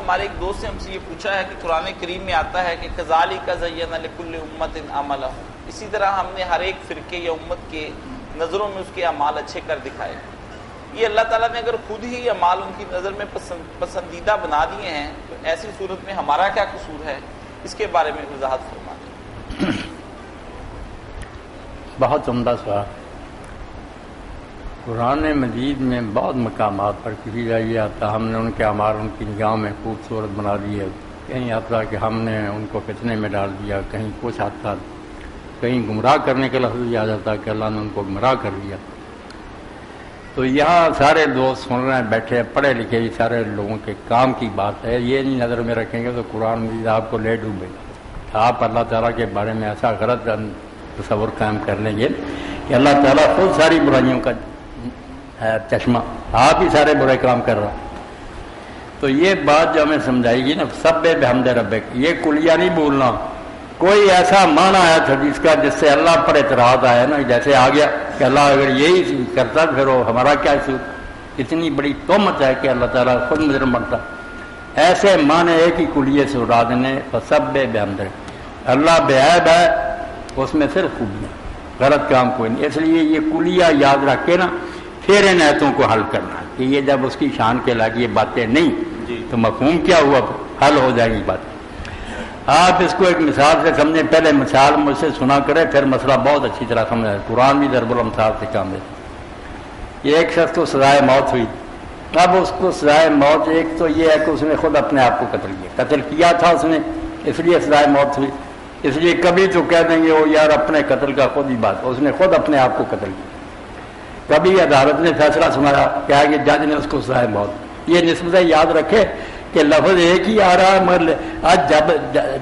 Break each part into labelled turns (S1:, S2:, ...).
S1: ہمارے ایک دوست نے ہم سے یہ پوچھا ہے کہ قرآن کریم میں آتا ہے کہ کذالک زینا لکل امت عملہم، اسی طرح ہم نے ہر ایک فرقے یا امت کے نظروں میں اس کے اعمال اچھے کر دکھائے۔ یہ اللہ تعالیٰ نے اگر خود ہی اعمال ان کی نظر میں پسندیدہ بنا دیے ہیں تو ایسی صورت میں ہمارا کیا قصور ہے؟ اس کے بارے میں وضاحت فرما دیں۔
S2: بہت عمدہ سوال۔ قرآن مجید میں بہت مقامات پر کسی کا یہ آتا ہم نے ان کے اعمال ان کی نگاہ میں خوبصورت بنا دیے، کہیں آتا کہ ہم نے ان کو فتنے میں ڈال دیا، کہیں کچھ آتا، کہیں گمراہ کرنے کا لفظ بھی آ جاتا کہ اللہ نے ان کو گمراہ کر دیا۔ تو یہاں سارے دوست سن رہے ہیں، بیٹھے پڑھے لکھے بھی سارے لوگوں کے کام کی بات ہے، یہ نہیں نظر میں رکھیں گے تو قرآن مجید آپ کو لے ڈوبے گا۔ آپ اللہ تعالیٰ کے بارے میں ایسا غلط تصور قائم کر لیں گے کہ اللہ تعالیٰ خود ساری برائیوں کا چشمہ، آپ ہی سارے برے کام کر رہا۔ تو یہ بات جو ہمیں سمجھائی گی نا، سب بحمد ربک، یہ کلیہ نہیں بولنا۔ کوئی ایسا معنی آیا تھا جس کا جس سے اللہ پر اعتراض آیا نا، جیسے آ گیا کہ اللہ اگر یہی کرتا پھر ہمارا کیا سو، اتنی بڑی تہمت ہے کہ اللہ تعالیٰ خود مجرم بنتا۔ ایسے معنی ایک ہی کلیے سے اڑا دینے، سب بحمد ربک، اللہ بے عیب ہے، اس میں صرف خوبیاں، غلط کام کوئی نہیں۔ اس لیے یہ کلیہ یاد رکھ کے نا پھر ان آیتوں کو حل کرنا کہ یہ جب اس کی شان کے لائق یہ باتیں نہیں تو مفہوم کیا ہوا، حل ہو جائیں گی باتیں۔ آپ اس کو ایک مثال سے سمجھیں، پہلے مثال مجھ سے سنا کرے پھر مسئلہ بہت اچھی طرح سمجھیں۔ قرآن بھی ضرب الامثال سے کام دیتا۔ یہ ایک شخص کو سزائے موت ہوئی، اب اس کو سزائے موت ایک تو یہ ہے کہ اس نے خود اپنے آپ کو قتل کیا تھا اس نے، اس لیے سزائے موت ہوئی۔ اس لیے کبھی تو کہہ دیں گے وہ یار اپنے قتل کا خود ہی بات، اس نے خود اپنے آپ کو قتل کیا۔ کبھی عدالت نے فیصلہ سنایا، کیا کہ جج نے اس کو سزائے موت۔ یہ نسبت یاد رکھے کہ لفظ ایک ہی آ رہا ہے، مگر آج جب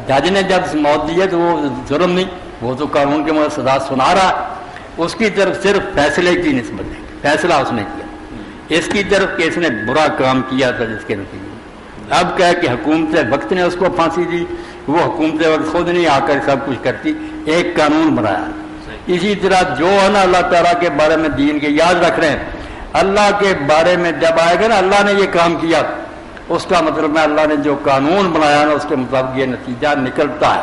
S2: جج نے جب موت دی ہے تو وہ ظلم نہیں، وہ تو قانون کے مگر سزا سنا رہا ہے۔ اس کی طرف صرف فیصلے کی نسبت ہے، فیصلہ اس نے کیا۔ اس کی طرف کہ اس نے برا کام کیا تھا جس کے نتیجے میں اب کہا کہ حکومت وقت نے اس کو پھانسی دی، وہ حکومت وقت خود نہیں آ کر سب کچھ کرتی، ایک قانون بنایا۔ اسی طرح جو ہے نا اللہ تعالیٰ کے بارے میں دین کے یاد رکھ رہے ہیں، اللہ کے بارے میں جب آئے گا نا اللہ نے یہ کام کیا، اس کا مطلب ہے اللہ نے جو قانون بنایا نا اس کے مطابق یہ نتیجہ نکلتا ہے۔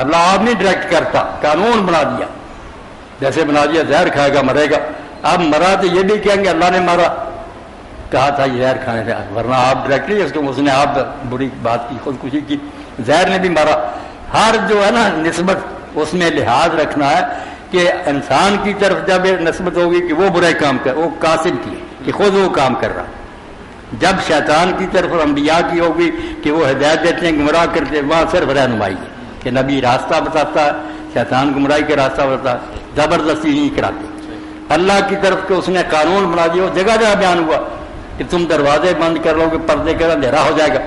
S2: اللہ آپ نہیں ڈائریکٹ کرتا، قانون بنا دیا، جیسے بنا دیا زہر کھائے گا مرے گا، اب مرا تو یہ بھی کہیں گے اللہ نے مارا، کہا تھا یہ زہر کھانے سے، ورنہ آپ ڈائریکٹلی اس نے آپ بری بات کی، خودکشی کی، زہر نے بھی مارا۔ ہر جو ہے نا نسبت اس میں لحاظ رکھنا ہے کہ انسان کی طرف جب نسبت ہوگی کہ وہ برے کام کر، وہ قاصد کی کہ خود وہ کام کر رہا، جب شیطان کی طرف اور انبیاء کی ہوگی کہ وہ ہدایت دیتے ہیں گمراہ کرتے ہیں، وہاں صرف رہنمائی ہے کہ نبی راستہ بتاتا ہے، شیطان گمراہی کے راستہ بتاتا ہے، زبردستی نہیں کراتے۔ اللہ کی طرف کہ اس نے قانون بنا دیا، وہ جگہ جگہ بیان ہوا کہ تم دروازے بند کر لو گے، پردے کا اندھیرا ہو جائے گا۔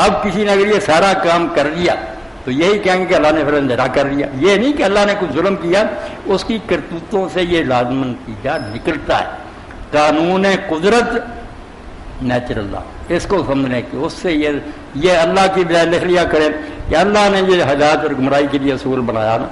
S2: اب کسی نے اگر یہ سارا کام کر لیا تو یہی کہیں گے کہ اللہ نے پھر اندھیرا کر لیا۔ یہ نہیں کہ اللہ نے کچھ ظلم کیا، اس کی کرتوتوں سے یہ لازم نتیجہ نکلتا ہے۔ قانون قدرت نیچرل لا، اس کو سمجھنے کی اس سے یہ اللہ کی بجائے لکھ لیا کرے کہ اللہ نے یہ ہدایت اور گمراہی کے لیے اصول بنایا نا،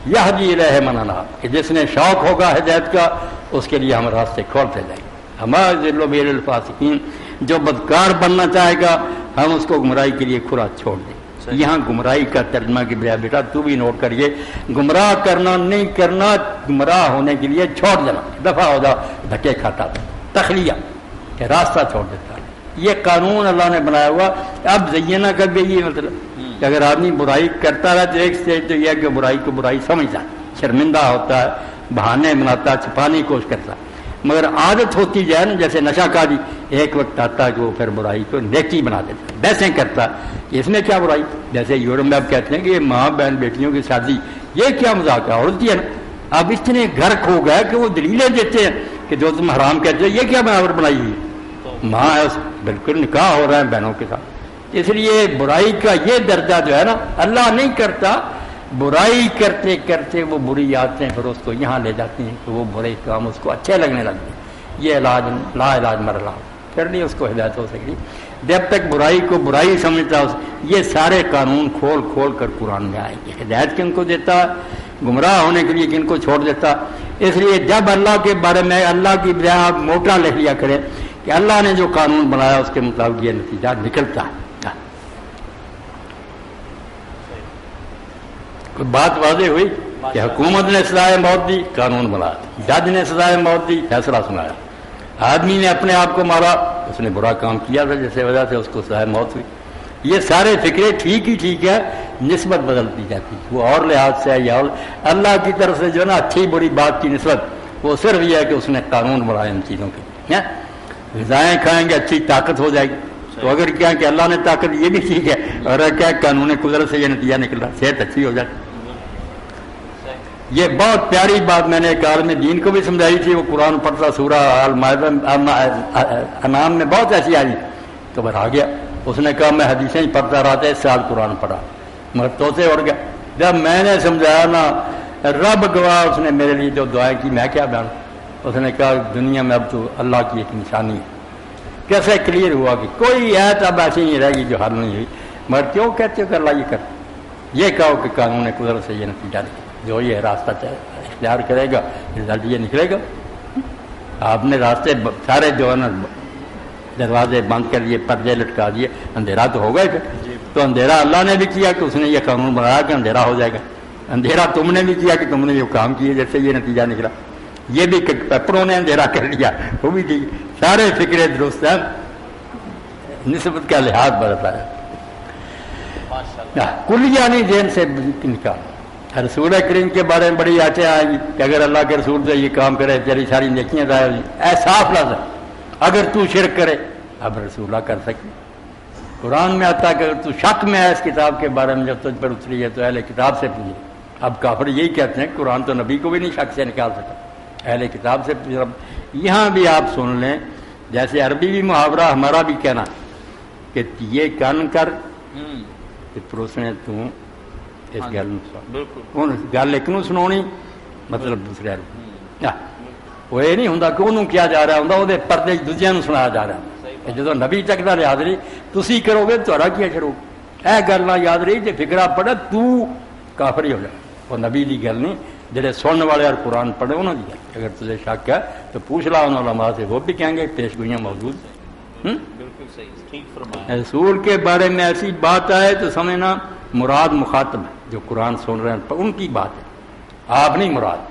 S2: یہدی الیہ من اناب، کہ جس نے شوق ہوگا ہدایت کا اس کے لیے ہم راستے کھولتے جائیں گے۔ ہمارا ذل بیر الفاسقین، جو بدکار بننا چاہے گا ہم اس کو گمراہی کے لیے کھلا چھوڑ دیں۔ یہاں گمراہی کا ترجمہ کی بجائے بیٹا تو بھی نوٹ کریے، گمراہ کرنا نہیں کرنا، گمراہ ہونے کے لیے چھوڑ دینا، دفعہ ہو جا، دھکے کھاتا تھا، تخلیہ کہ راستہ چھوڑ دیتا ہے۔ یہ قانون اللہ نے بنایا ہوا۔ اب زینہ کا بھی یہ مطلب کہ اگر آدمی برائی کرتا رہا تو ایک سٹیج تو یہ ہے کہ برائی کو برائی سمجھتا ہے، شرمندہ ہوتا ہے، بہانے بناتا ہے، چھپانے کی کوشش کرتا ہے، مگر عادت ہوتی جائے نا، جیسے نشہ کاری، ایک وقت آتا ہے کہ وہ پھر برائی کو نیکی بنا دیتا ہے، بحثیں کرتا ہے اس میں کیا برائی۔ جیسے یورپ میں آپ کہتے ہیں کہ یہ ماں بہن بیٹیوں کی شادی، یہ کیا مذاق ہے، عورت ہے نا۔ اب اتنے گھر کھو گئے کہ وہ دلیلیں دیتے ہیں کہ جو تم حرام کہتے ہو یہ کیا بناوٹ بنائی ہوئی ہے، ماں ہے بالکل نکاح ہو رہا ہے بہنوں کے ساتھ۔ اس لیے برائی کا یہ درجہ جو ہے نا اللہ نہیں کرتا، برائی کرتے کرتے وہ بری عادتیں پھر اس کو یہاں لے جاتی ہیں کہ وہ برے کام اس کو اچھے لگنے لگتے ہیں۔ یہ علاج لا علاج مرلا، پھر نہیں اس کو ہدایت ہو سکتی جب تک برائی کو برائی سمجھتا ہے۔ یہ سارے قانون کھول کھول کر قرآن میں آئیں گے، ہدایت کن کو دیتا، گمراہ ہونے کے لیے کن کو چھوڑ دیتا۔ اس لیے جب اللہ کے بارے میں اللہ کی بجائے آپ موٹا لکھ لیا کریں کہ اللہ نے جو قانون بنایا اس کے مطابق یہ نتیجہ نکلتا ہے، کوئی بات واضح ہوئی کہ حکومت نے سزائے موت دی، قانون بنایا، جج نے سزائے موت دی، فیصلہ سنایا، آدمی نے اپنے آپ کو مارا، اس نے برا کام کیا تھا جس وجہ سے اس کو سزائے موت ہوئی. یہ سارے فکرے ٹھیک ہی ٹھیک ہے، نسبت بدلتی جاتی، وہ اور لحاظ سے ہے یا اللہ کی طرف سے جو ہے نا اچھی بری بات کی نسبت وہ صرف یہ ہے کہ اس نے قانون بنایا ان چیزوں کے. غذائیں کھائیں گے اچھی طاقت ہو جائے گی، تو اگر کیا کہ اللہ نے طاقت یہ بھی ٹھیک ہے، اور کیا قانون قدرت سے یہ نتیجہ نکل رہا، صحت اچھی ہو جائے. یہ بہت پیاری بات میں نے ایک عالم دین کو بھی سمجھائی تھی، وہ قرآن پڑھتا سورہ انعام میں بہت ایسی آئی، تو بھر آ گیا. اس نے کہا میں حدیثیں ہی پڑھتا رہا تھا، اس سال قرآن پڑھا، مگر توتے اڑ گیا. جب میں نے سمجھایا نا، رب گواہ اس نے میرے لیے جو دعائیں کی، میں کیا بیان. اس نے کہا دنیا میں اب تو اللہ کی ایک نشانی ہے. کیسے کلیئر ہوا کہ کوئی ایت اب ایسی نہیں رہے گی جو حل نہیں ہوئی. مگر کیوں کہتے ہو کہ اللہ یہ کر، یہ کہو کہ قانون قدرت سے یہ نتیجہ نکلے، جو یہ راستہ اختیار کرے گا رزلٹ یہ نکلے گا. آپ نے راستے سارے جو ہے نا دروازے بند کر دیے، پردے لٹکا دیے، اندھیرا تو ہو گئے پھر. تو اندھیرا اللہ نے بھی کیا کہ اس نے یہ قانون بنایا کہ اندھیرا ہو جائے گا، اندھیرا تم نے بھی کیا کہ تم نے یہ کام کیے جیسے یہ نتیجہ نکلا. یہ بھی پیپروں نے اندھیرا کر لیا، وہ بھی ٹھیک. سارے فکرے درست ہیں، نسبت کا لحاظ بدلتا ہے. کلیہ نہیں ذہن سے نکال. رسول کریم کے بارے میں بڑی آتے آئیں گی کہ اگر اللہ کے رسول سے یہ کام کرے تیری ساری نیکیاں ضائع ہو جائیں. صاف لفظ ہے، اگر تو شرک کرے اب رسول اللہ کر سکے. قرآن میں آتا ہے کہ اگر تو شک میں ہے اس کتاب کے بارے میں جو تجھ پر اتری ہے تو اہل کتاب سے پوچھ. اب کافر یہی کہتے ہیں کہ قرآن تو نبی کو بھی نہیں شک سے نکال سکتا، اہل کتاب سے پوچھ. یہاں بھی آپ سن لیں، جیسے عربی بھی محاورہ ہمارا بھی کہنا کہ یہ کن کر پروسنے تو اس گل گل ایک نو سنونی، مطلب دوسرے وہ یہ نہیں ہوں کہ انہوں کیا جا رہا ہوں وہ پردے دوجے سنایا جا رہا ہے. جب نبی تک کا یاد رہی تھی کرو گے تو کیا شروع یہ گل نہ یاد رہی تو فکرہ پڑھے تو کافر ہی ہو جائے. وہ نبی کی گل نہیں، جڑے سننے والے اور قرآن پڑھے انہوں کی گل. اگر تجھے شک ہے تو پوچھ لا ان علماء سے، وہ بھی کہیں گے پیش گوئیاں موجود.
S1: بالکل صحیح، ٹھیک فرمایا.
S2: رسول کے بارے میں ایسی بات آئے تو سمجھنا مراد مخاطب ہے جو قرآن سن رہے ہیں ان کی بات ہے، آپ نہیں مراد.